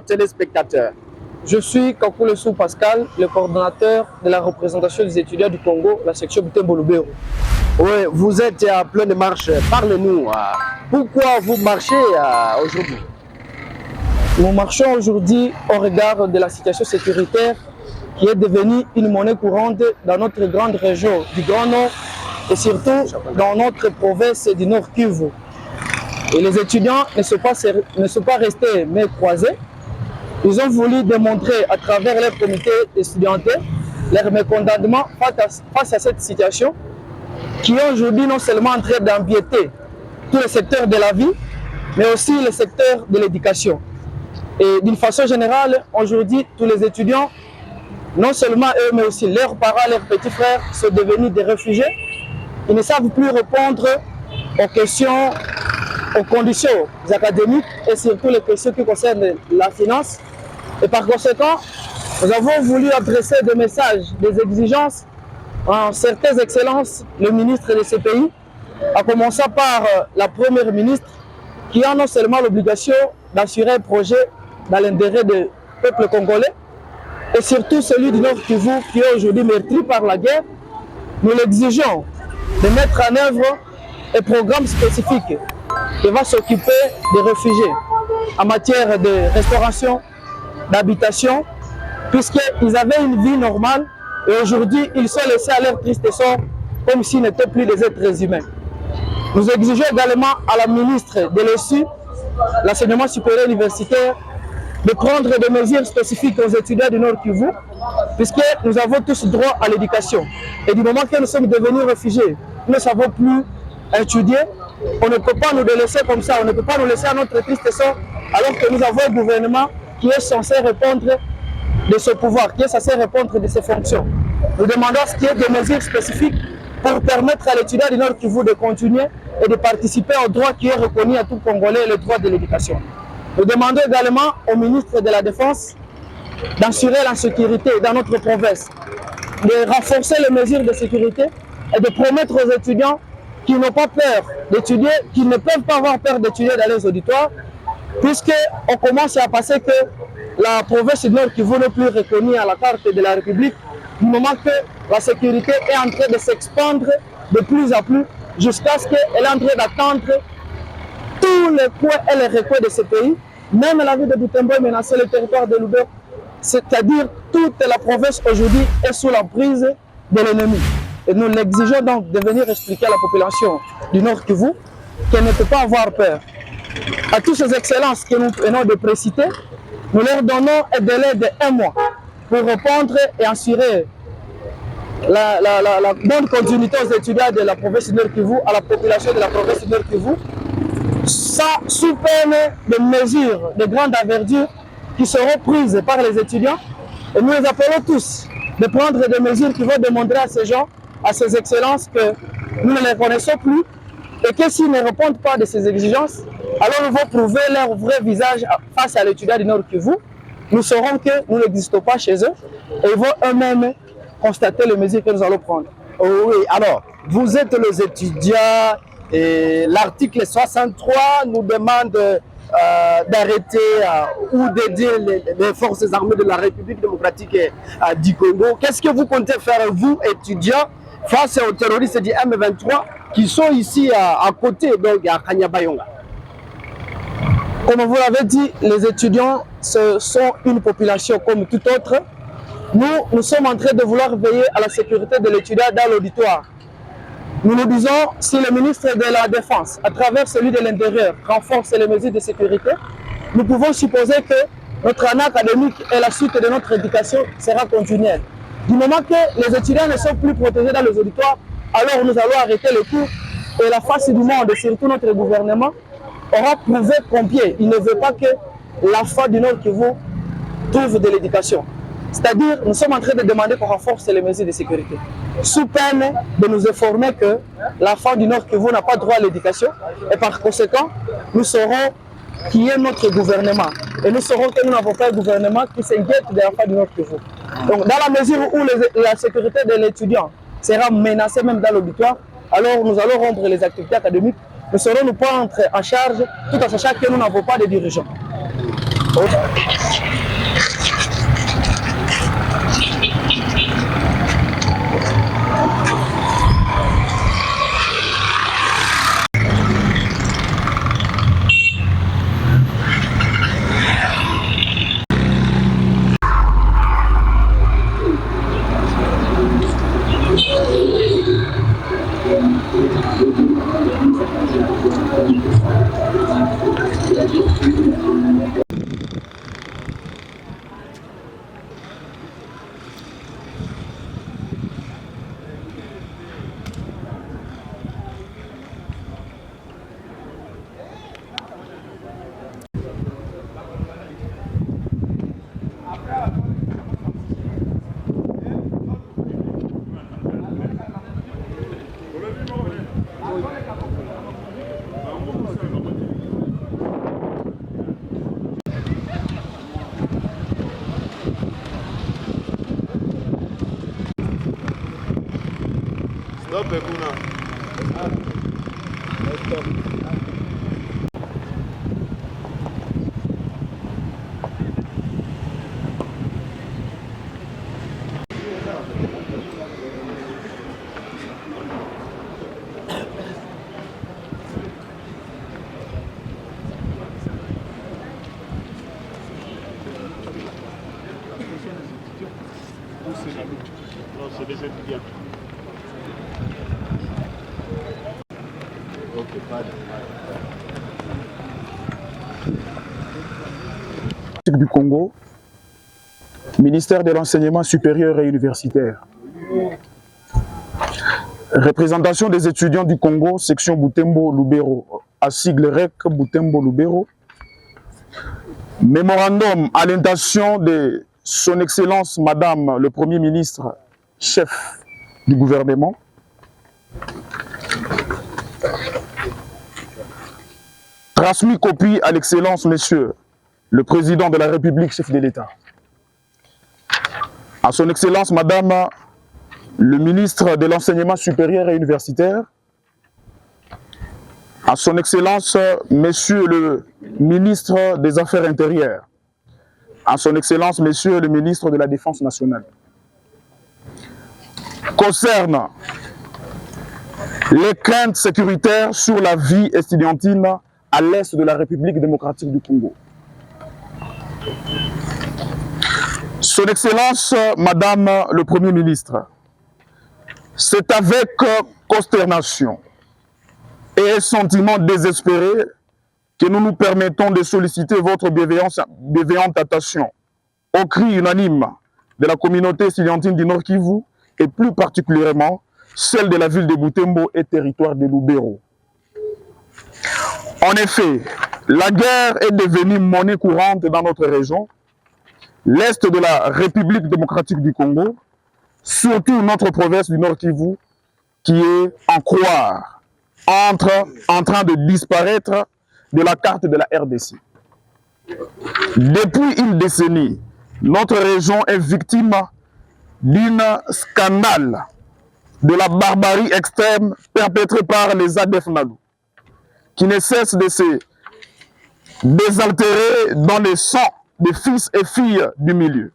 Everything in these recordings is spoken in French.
nos téléspectateurs. Je suis Kakoulessou Pascal, le coordonnateur de la représentation des étudiants du Congo, la section Butembo-Lubero. Oui, vous êtes en pleine marche. Parlez-nous. Pourquoi vous marchez aujourd'hui? Nous marchons aujourd'hui au regard de la situation sécuritaire qui est devenue une monnaie courante dans notre grande région du Grand Nord et surtout dans notre province du Nord Kivu. Et les étudiants ne sont pas restés mains croisées. Ils ont voulu démontrer à travers leur comité étudiantin leur mécontentement face à cette situation qui est aujourd'hui non seulement en train d'empiéter tous les secteurs de la vie, mais aussi le secteur de l'éducation. Et d'une façon générale, aujourd'hui, tous les étudiants, non seulement eux, mais aussi leurs parents, leurs petits frères, sont devenus des réfugiés. Ils ne savent plus répondre aux questions, aux conditions académiques et surtout les questions qui concernent la finance. Et par conséquent, nous avons voulu adresser des messages, des exigences en certaines excellences, le ministre de ces pays, à commencer par la première ministre, qui a non seulement l'obligation d'assurer un projet dans l'intérêt du peuple congolais, et surtout celui du Nord Kivu, qui est aujourd'hui meurtri par la guerre. Nous l'exigeons de mettre en œuvre un programme spécifique qui va s'occuper des réfugiés en matière de restauration, d'habitation, puisqu'ils avaient une vie normale et aujourd'hui ils sont laissés à leur triste sort comme s'ils n'étaient plus des êtres humains. Nous exigeons également à la ministre de l'ESU, l'enseignement supérieur universitaire, de prendre des mesures spécifiques aux étudiants du Nord Kivu, puisque nous avons tous droit à l'éducation. Et du moment que nous sommes devenus réfugiés, nous ne savons plus étudier, on ne peut pas nous laisser comme ça, on ne peut pas nous laisser à notre triste sort, alors que nous avons un gouvernement qui est censé répondre de ce pouvoir, qui est censé répondre de ses fonctions. Nous demandons qu'il y ait des mesures spécifiques pour permettre à l'étudiant du Nord Kivu de continuer et de participer au droit qui est reconnu à tout Congolais, le droit de l'éducation. Nous demandons également au ministre de la Défense d'assurer la sécurité dans notre province, de renforcer les mesures de sécurité et de promettre aux étudiants qui n'ont pas peur d'étudier, qui ne peuvent pas avoir peur d'étudier dans les auditoires, puisqu'on commence à passer que la province du Nord Kivu n'est plus reconnue à la carte de la République, du moment que la sécurité est en train de s'expandre de plus en plus, jusqu'à ce qu'elle est en train d'attendre tous les coins et les recoins de ce pays. Même la ville de Butembo est menacée, le territoire de Lubero, c'est-à-dire toute la province aujourd'hui est sous l'emprise de l'ennemi. Et nous l'exigeons donc de venir expliquer à la population du Nord Kivu qu'elle ne peut pas avoir peur. À toutes ces excellences que nous venons de préciter, nous leur donnons un délai de 1 mois pour répondre et assurer la bonne continuité aux étudiants de la province du Nord Kivu, à la population de la province du Nord Kivu, sous peine de mesures de grande envergure qui seront prises par les étudiants. Et nous les appelons tous de prendre des mesures qui vont démontrer à ces gens, à ces excellences, que nous ne les connaissons plus et que s'ils ne répondent pas de ces exigences, alors ils vont prouver leur vrai visage face à l'étudiant du Nord Kivu. Nous saurons que nous n'existons pas chez eux et ils vont eux-mêmes constater les mesures que nous allons prendre. Oh oui, alors, vous êtes les étudiants et l'article 63 nous demande d'arrêter ou d'aider les forces armées de la République démocratique du Congo. Qu'est-ce que vous comptez faire, vous, étudiants, face aux terroristes du M23 qui sont ici à côté, donc à Kanyabayonga? Comme vous l'avez dit, les étudiants sont une population comme toute autre. Nous sommes en train de vouloir veiller à la sécurité de l'étudiant dans l'auditoire. Nous nous disons, si le ministre de la Défense, à travers celui de l'Intérieur, renforce les mesures de sécurité, nous pouvons supposer que notre année académique et la suite de notre éducation sera continuelle. Du moment que les étudiants ne sont plus protégés dans les auditoires, alors nous allons arrêter le cours et la face du monde, et surtout notre gouvernement, aura prouvé combien il ne veut pas que l'enfant du Nord Kivu trouve de l'éducation. C'est-à-dire, nous sommes en train de demander qu'on renforce les mesures de sécurité, sous peine de nous informer que l'enfant du Nord Kivu n'a pas droit à l'éducation, et par conséquent, nous saurons qui est notre gouvernement. Et nous saurons que nous n'avons pas un gouvernement qui s'inquiète de l'enfant du Nord Kivu. Donc, dans la mesure où la sécurité de l'étudiant sera menacée même dans l'auditoire, alors nous allons rompre les activités académiques. Nous saurons nous prendre en charge tout en sachant que nous n'avons pas de dirigeants. C'est des étudiants. Du Congo, ministère de l'enseignement supérieur et universitaire. Représentation des étudiants du Congo, section Butembo-Lubero, à sigle REC Butembo-Lubero. Mémorandum à l'intention de son Excellence Madame le Premier ministre, chef du gouvernement. Transmis copie à l'Excellence Monsieur le Président de la République, chef de l'État. À son Excellence Madame le ministre de l'Enseignement supérieur et universitaire. À son Excellence Monsieur le ministre des Affaires intérieures. À son Excellence Monsieur le ministre de la Défense nationale. Concerne les craintes sécuritaires sur la vie estudiantine à l'est de la République démocratique du Congo. Son Excellence Madame le Premier ministre, c'est avec consternation et un sentiment désespéré que nous nous permettons de solliciter votre bienveillante attention aux cris unanimes de la communauté estudiantine du Nord Kivu et plus particulièrement celle de la ville de Butembo et territoire de Lubero. En effet, la guerre est devenue monnaie courante dans notre région, l'est de la République démocratique du Congo, surtout notre province du Nord Kivu, qui est en croire, en train de disparaître de la carte de la RDC. Depuis une décennie, notre région est victime d'un scandale de la barbarie extrême perpétrée par les ADF Nalu, qui ne cessent de se désaltérer dans le sang des fils et filles du milieu.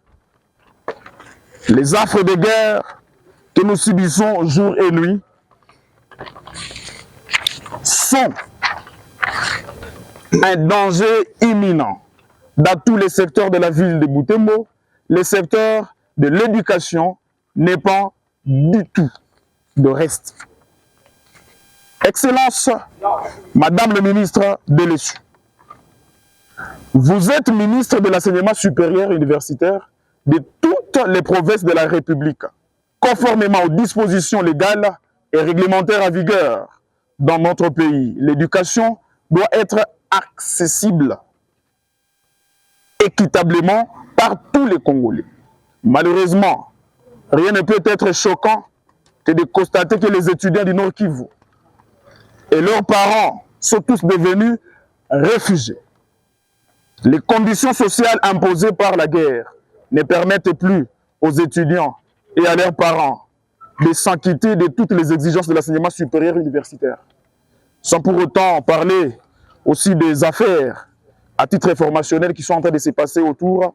Les affres de guerre que nous subissons jour et nuit sont un danger imminent dans tous les secteurs de la ville de Butembo. Le secteur de l'éducation n'est pas du tout de reste. Excellence, Madame le ministre de l'ESU, vous êtes ministre de l'enseignement supérieur et universitaire de toutes les provinces de la République, conformément aux dispositions légales et réglementaires en vigueur dans notre pays. L'éducation doit être accessible équitablement par tous les Congolais. Malheureusement, rien ne peut être choquant que de constater que les étudiants du Nord Kivu et leurs parents sont tous devenus réfugiés. Les conditions sociales imposées par la guerre ne permettent plus aux étudiants et à leurs parents de s'acquitter de toutes les exigences de l'enseignement supérieur universitaire. Sans pour autant parler aussi des affaires à titre informationnel qui sont en train de se passer autour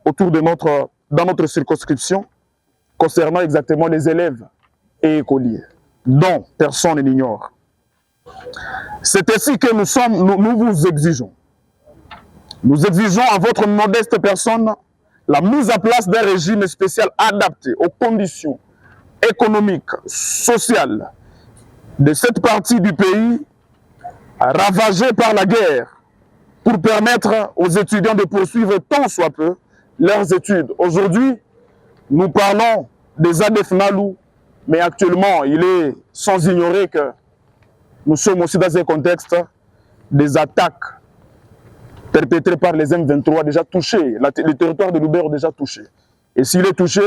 dans notre circonscription concernant exactement les élèves et écoliers, dont personne n'ignore. C'est ainsi que nous vous exigeons. Nous exigeons à votre modeste personne la mise en place d'un régime spécial adapté aux conditions économiques, sociales de cette partie du pays ravagée par la guerre pour permettre aux étudiants de poursuivre tant soit peu leurs études. Aujourd'hui, nous parlons des ADF Nalu, mais actuellement, il est sans ignorer que nous sommes aussi dans un contexte des attaques perpétrées par les M23 déjà touchés. Le territoire de Lubero déjà touché. Et s'il est touché,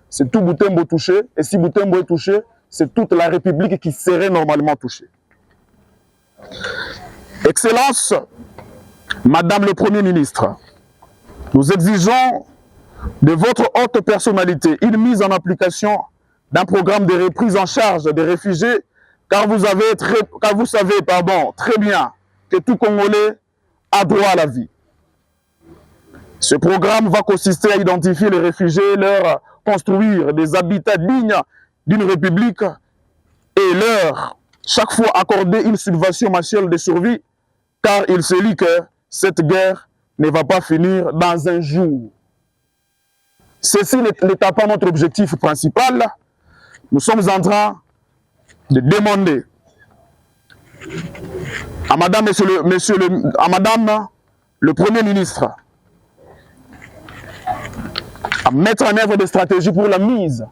c'est tout Butembo touché. Et si Butembo est touché, c'est toute la République qui serait normalement touchée. Excellence, Madame le Premier ministre, nous exigeons de votre haute personnalité une mise en application d'un programme de reprise en charge des réfugiés, car vous savez très bien que tout Congolais a droit à la vie. Ce programme va consister à identifier les réfugiés, leur construire des habitats dignes d'une république et leur, chaque fois, accorder une subvention mensuelle de survie, car il se dit que cette guerre ne va pas finir dans un jour. Ceci n'étant pas notre objectif principal, nous sommes en train de demander à Madame le Premier ministre à mettre en œuvre des stratégies pour la mise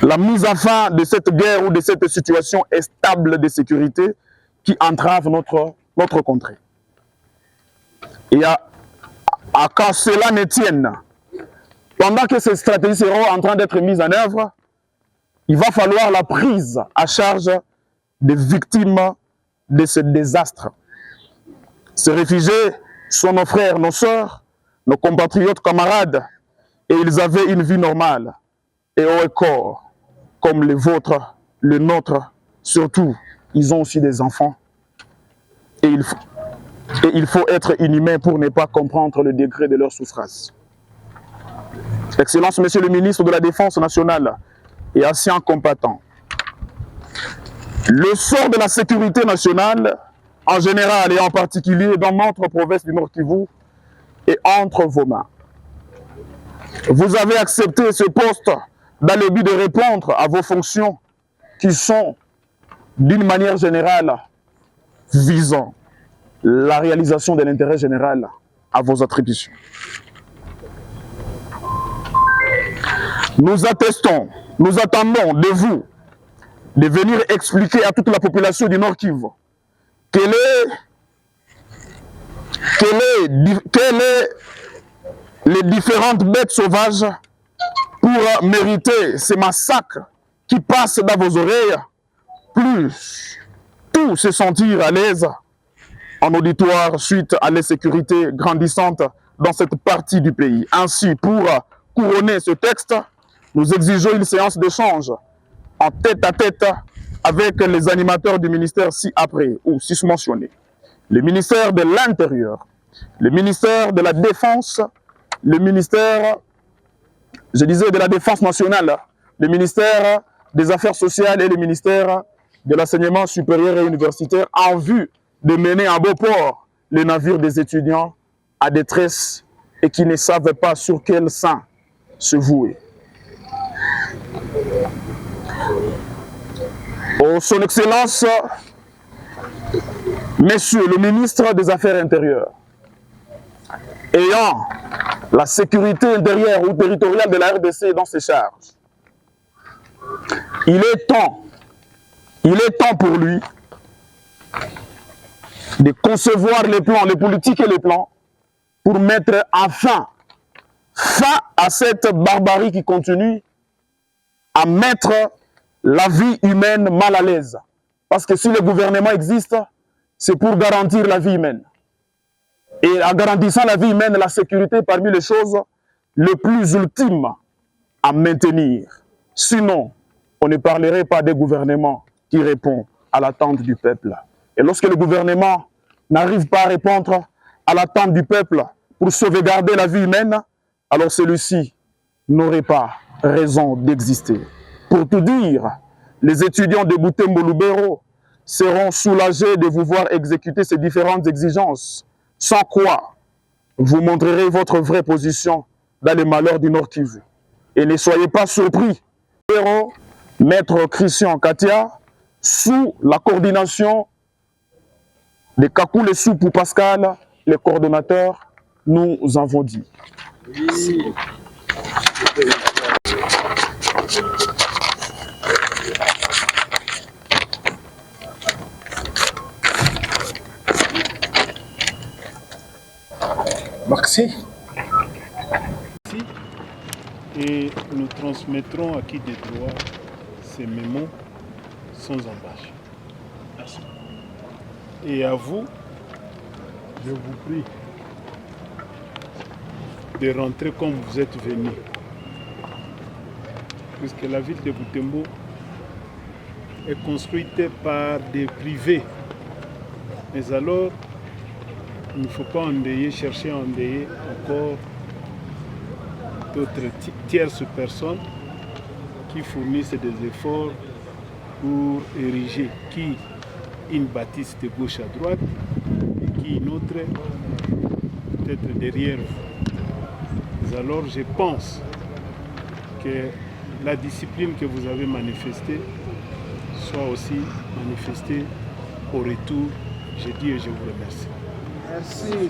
en fin de cette guerre ou de cette situation stable de sécurité qui entrave notre contrée. Et à quand cela ne tienne, pendant que ces stratégies seront en train d'être mises en œuvre, il va falloir la prise à charge des victimes de ce désastre. Ces réfugiés sont nos frères, nos sœurs, nos compatriotes, camarades, et ils avaient une vie normale et au corps, comme les vôtres, le nôtre. Surtout, ils ont aussi des enfants. Et il faut être inhumain pour ne pas comprendre le degré de leur souffrance. Excellence, Monsieur le ministre de la Défense nationale et ancien combattant, le sort de la sécurité nationale, en général et en particulier dans notre province du Nord Kivu, est entre vos mains. Vous avez accepté ce poste dans le but de répondre à vos fonctions qui sont, d'une manière générale, visant la réalisation de l'intérêt général à vos attributions. Nous attendons de vous de venir expliquer à toute la population du Nord Kivu quelle est les différentes bêtes sauvages pour mériter ces massacres qui passent dans vos oreilles, plus tous se sentir à l'aise en auditoire suite à l'insécurité grandissante dans cette partie du pays. Ainsi, pour couronner ce texte, nous exigeons une séance d'échange en tête-à-tête avec les animateurs du ministère ci-après, ou sus-mentionnés. Le ministère de l'Intérieur, le ministère de la Défense, le ministère, de la Défense nationale, le ministère des Affaires sociales et le ministère de l'Enseignement supérieur et universitaire en vue de mener à bon port les navires des étudiants à détresse et qui ne savent pas sur quel sein se vouer. Oh, Son Excellence, Monsieur le ministre des Affaires intérieures, ayant la sécurité intérieure ou territoriale de la RDC dans ses charges, il est temps pour lui de concevoir les plans, les politiques et les plans pour mettre fin à cette barbarie qui continue à mettre la vie humaine mal à l'aise. Parce que si le gouvernement existe, c'est pour garantir la vie humaine. Et en garantissant la vie humaine, la sécurité est parmi les choses les plus ultimes à maintenir. Sinon, on ne parlerait pas des gouvernements qui répondent à l'attente du peuple. Et lorsque le gouvernement n'arrive pas à répondre à l'attente du peuple pour sauvegarder la vie humaine, alors celui-ci n'aurait pas raison d'exister. Pour tout dire, les étudiants de Butembo Lubero seront soulagés de vous voir exécuter ces différentes exigences, sans quoi vous montrerez votre vraie position dans les malheurs du Nord Kivu. Et ne soyez pas surpris, Maître Christian Katia, sous la coordination de Kakou Le Soupou Pascal, les coordonnateurs, nous avons dit. Oui. Merci. Et nous transmettrons à qui des droits ces mémos sans embâche. Merci. Et à vous, je vous prie de rentrer comme vous êtes venus. Puisque la ville de Butembo est construite par des privés. Mais alors, il ne faut pas chercher à endayer encore d'autres tierces personnes qui fournissent des efforts pour ériger qui une bâtisse de gauche à droite et qui une autre peut-être derrière vous. Alors je pense que la discipline que vous avez manifestée soit aussi manifestée au retour. Je dis et je vous remercie. Merci.